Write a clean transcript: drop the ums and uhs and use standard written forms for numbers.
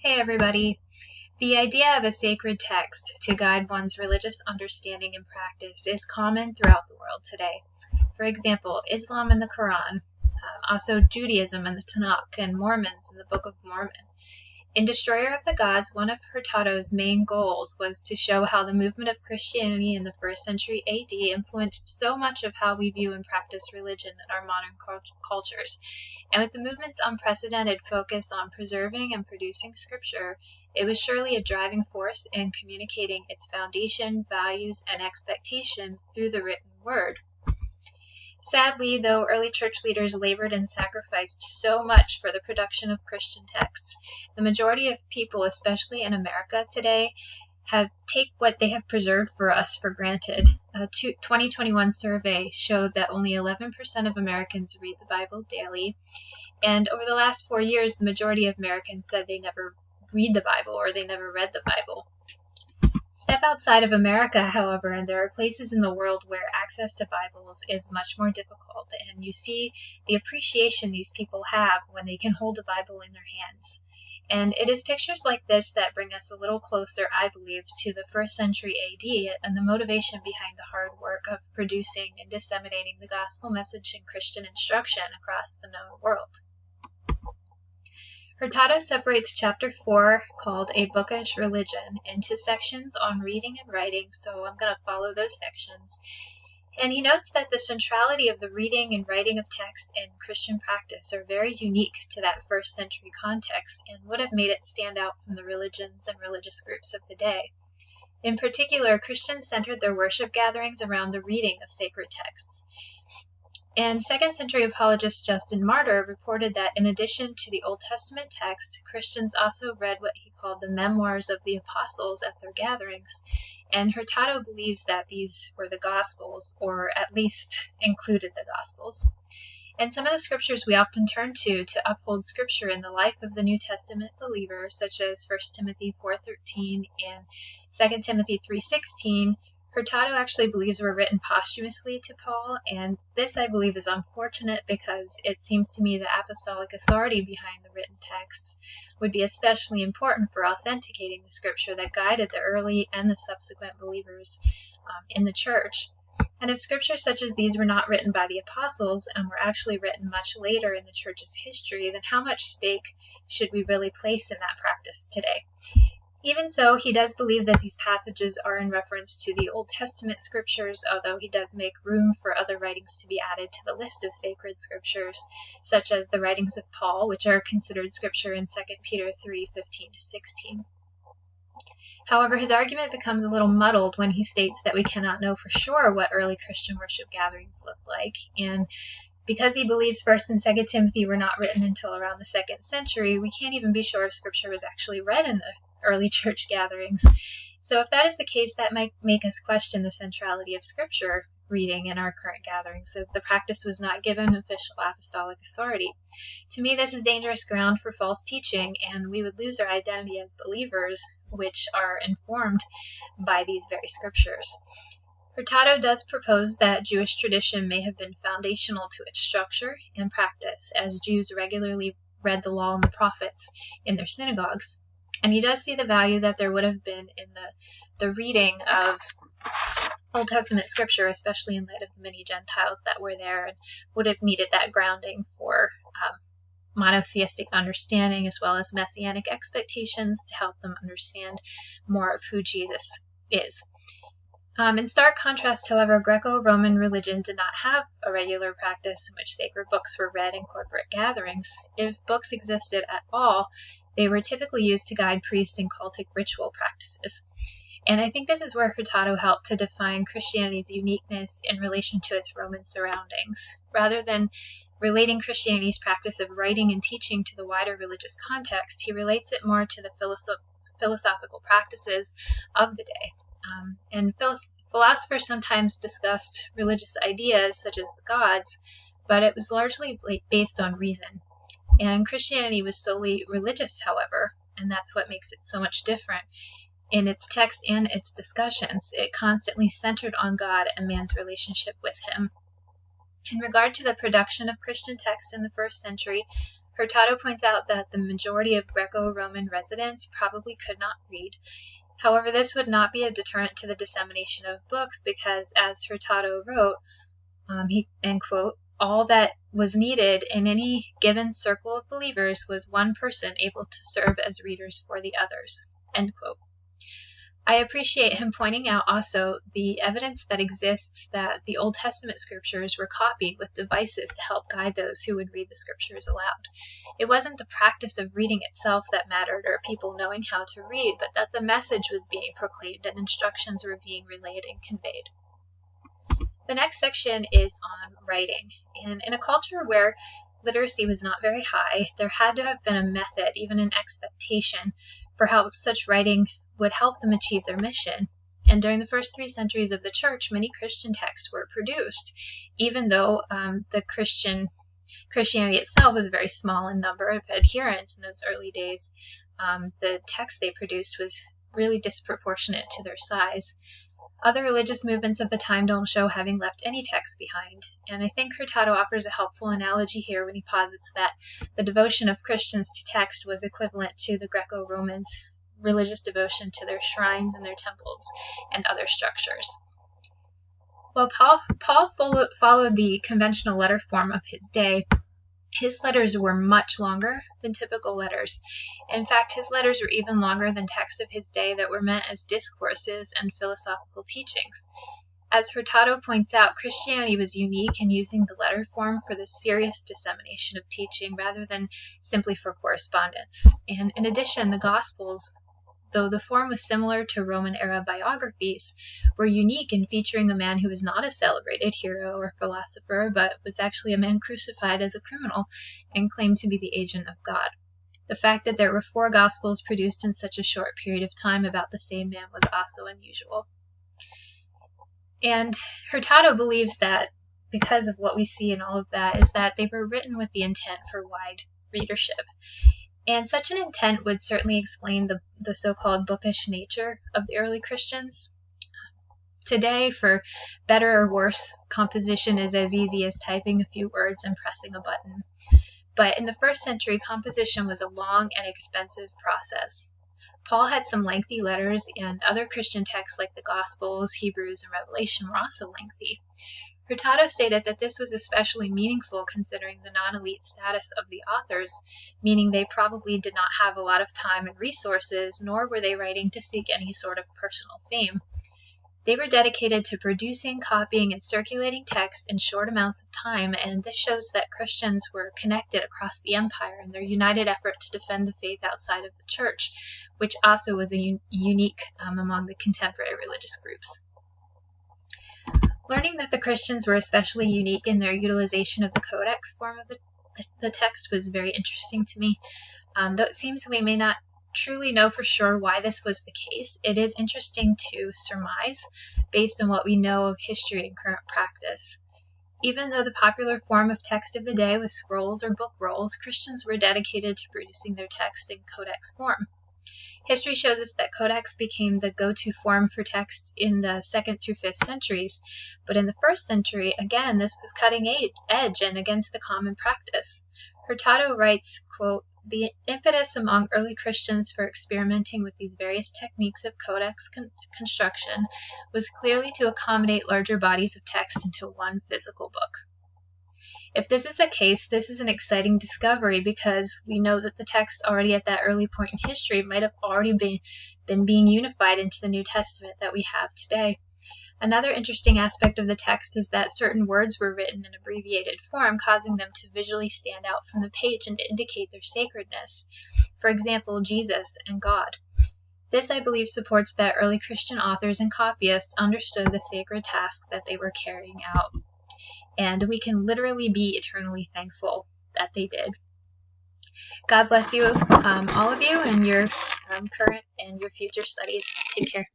Hey everybody! The idea of a sacred text to guide one's religious understanding and practice is common throughout the world today. For example, Islam and the Quran, also Judaism and the Tanakh, and Mormons in the Book of Mormon. In Destroyer of the Gods, one of Hurtado's main goals was to show how the movement of Christianity in the 1st century AD influenced so much of how we view and practice religion in our modern cultures. And with the movement's unprecedented focus on preserving and producing scripture, it was surely a driving force in communicating its foundation, values, and expectations through the written word. Sadly, though early church leaders labored and sacrificed so much for the production of Christian texts, the majority of people, especially in America today, take what they have preserved for us for granted. A 2021 survey showed that only 11% of Americans read the Bible daily, and over the last 4 years, the majority of Americans said they never read the Bible or they never read the Bible. Step outside of America, however, and there are places in the world where access to Bibles is much more difficult, and you see the appreciation these people have when they can hold a Bible in their hands. And it is pictures like this that bring us a little closer, I believe, to the 1st century AD and the motivation behind the hard work of producing and disseminating the gospel message and Christian instruction across the known world. Hurtado separates chapter 4, called A Bookish Religion, into sections on reading and writing, so I'm going to follow those sections. And he notes that the centrality of the reading and writing of text in Christian practice are very unique to that 1st century context and would have made it stand out from the religions and religious groups of the day. In particular, Christians centered their worship gatherings around the reading of sacred texts. And 2nd century apologist Justin Martyr reported that in addition to the Old Testament text, Christians also read what he called the memoirs of the apostles at their gatherings. And Hurtado believes that these were the Gospels, or at least included the Gospels. And some of the scriptures we often turn to uphold scripture in the life of the New Testament believer, such as 1 Timothy 4:13 and 2 Timothy 3:16, Hurtado actually believes were written posthumously to Paul, and this I believe is unfortunate because it seems to me the apostolic authority behind the written texts would be especially important for authenticating the scripture that guided the early and the subsequent believers in the church. And if scriptures such as these were not written by the apostles and were actually written much later in the church's history, then how much stake should we really place in that practice today? Even so, he does believe that these passages are in reference to the Old Testament scriptures, although he does make room for other writings to be added to the list of sacred scriptures, such as the writings of Paul, which are considered scripture in 2 Peter 3:15-16. However, his argument becomes a little muddled when he states that we cannot know for sure what early Christian worship gatherings looked like, and because he believes 1st and 2nd Timothy were not written until around the 2nd century, we can't even be sure if scripture was actually read in the early church gatherings. So if that is the case, that might make us question the centrality of scripture reading in our current gatherings, as the practice was not given official apostolic authority. To me, this is dangerous ground for false teaching, and we would lose our identity as believers, which are informed by these very scriptures. Hurtado does propose that Jewish tradition may have been foundational to its structure and practice, as Jews regularly read the law and the prophets in their synagogues. And he does see the value that there would have been in the reading of Old Testament scripture, especially in light of the many Gentiles that were there and would have needed that grounding for monotheistic understanding as well as messianic expectations to help them understand more of who Jesus is. In stark contrast, however, Greco-Roman religion did not have a regular practice in which sacred books were read in corporate gatherings. If books existed at all, they were typically used to guide priest and cultic ritual practices. And I think this is where Hurtado helped to define Christianity's uniqueness in relation to its Roman surroundings. Rather than relating Christianity's practice of writing and teaching to the wider religious context, he relates it more to the philosophical practices of the day. And philosophers sometimes discussed religious ideas such as the gods, but it was largely based on reason. And Christianity was solely religious, however, and that's what makes it so much different. In its text and its discussions, it constantly centered on God and man's relationship with him. In regard to the production of Christian texts in the 1st century, Hurtado points out that the majority of Greco-Roman residents probably could not read. However, this would not be a deterrent to the dissemination of books because, as Hurtado wrote, end quote, all that was needed in any given circle of believers was one person able to serve as readers for the others, end quote. I appreciate him pointing out also the evidence that exists that the Old Testament scriptures were copied with devices to help guide those who would read the scriptures aloud. It wasn't the practice of reading itself that mattered or people knowing how to read, but that the message was being proclaimed and instructions were being relayed and conveyed. The next section is on writing, and in a culture where literacy was not very high, there had to have been a method, even an expectation, for how such writing would help them achieve their mission. And during the first 3 centuries of the church, many Christian texts were produced, even though the Christianity itself was very small in number of adherents in those early days. The text they produced was really disproportionate to their size. Other religious movements of the time don't show having left any text behind, and I think Hurtado offers a helpful analogy here when he posits that the devotion of Christians to text was equivalent to the Greco-Romans' religious devotion to their shrines and their temples and other structures. While Paul followed the conventional letter form of his day, his letters were much longer than typical letters. In fact, his letters were even longer than texts of his day that were meant as discourses and philosophical teachings. As Hurtado points out, Christianity was unique in using the letter form for the serious dissemination of teaching rather than simply for correspondence. And in addition, the Gospels, though the form was similar to Roman-era biographies, were unique in featuring a man who was not a celebrated hero or philosopher, but was actually a man crucified as a criminal and claimed to be the agent of God. The fact that there were 4 Gospels produced in such a short period of time about the same man was also unusual. And Hurtado believes that because of what we see in all of that is that they were written with the intent for wide readership. And such an intent would certainly explain the so-called bookish nature of the early Christians. Today, for better or worse, composition is as easy as typing a few words and pressing a button. But in the first century, composition was a long and expensive process. Paul had some lengthy letters, and other Christian texts like the Gospels, Hebrews, and Revelation were also lengthy. Hurtado stated that this was especially meaningful considering the non-elite status of the authors, meaning they probably did not have a lot of time and resources, nor were they writing to seek any sort of personal fame. They were dedicated to producing, copying, and circulating text in short amounts of time, and this shows that Christians were connected across the empire in their united effort to defend the faith outside of the church, which also was unique among the contemporary religious groups. Learning that the Christians were especially unique in their utilization of the codex form of the text was very interesting to me. Though it seems we may not truly know for sure why this was the case, it is interesting to surmise based on what we know of history and current practice. Even though the popular form of text of the day was scrolls or book rolls, Christians were dedicated to producing their text in codex form. History shows us that codex became the go-to form for text in the 2nd through 5th centuries, but in the 1st century, again, this was cutting edge and against the common practice. Hurtado writes, quote, "The impetus among early Christians for experimenting with these various techniques of codex construction was clearly to accommodate larger bodies of text into one physical book." If this is the case, this is an exciting discovery because we know that the text already at that early point in history might have already been being unified into the New Testament that we have today. Another interesting aspect of the text is that certain words were written in abbreviated form, causing them to visually stand out from the page and to indicate their sacredness. For example, Jesus and God. This, I believe, supports that early Christian authors and copyists understood the sacred task that they were carrying out. And we can literally be eternally thankful that they did. God bless you, all of you, in your current and your future studies. Take care.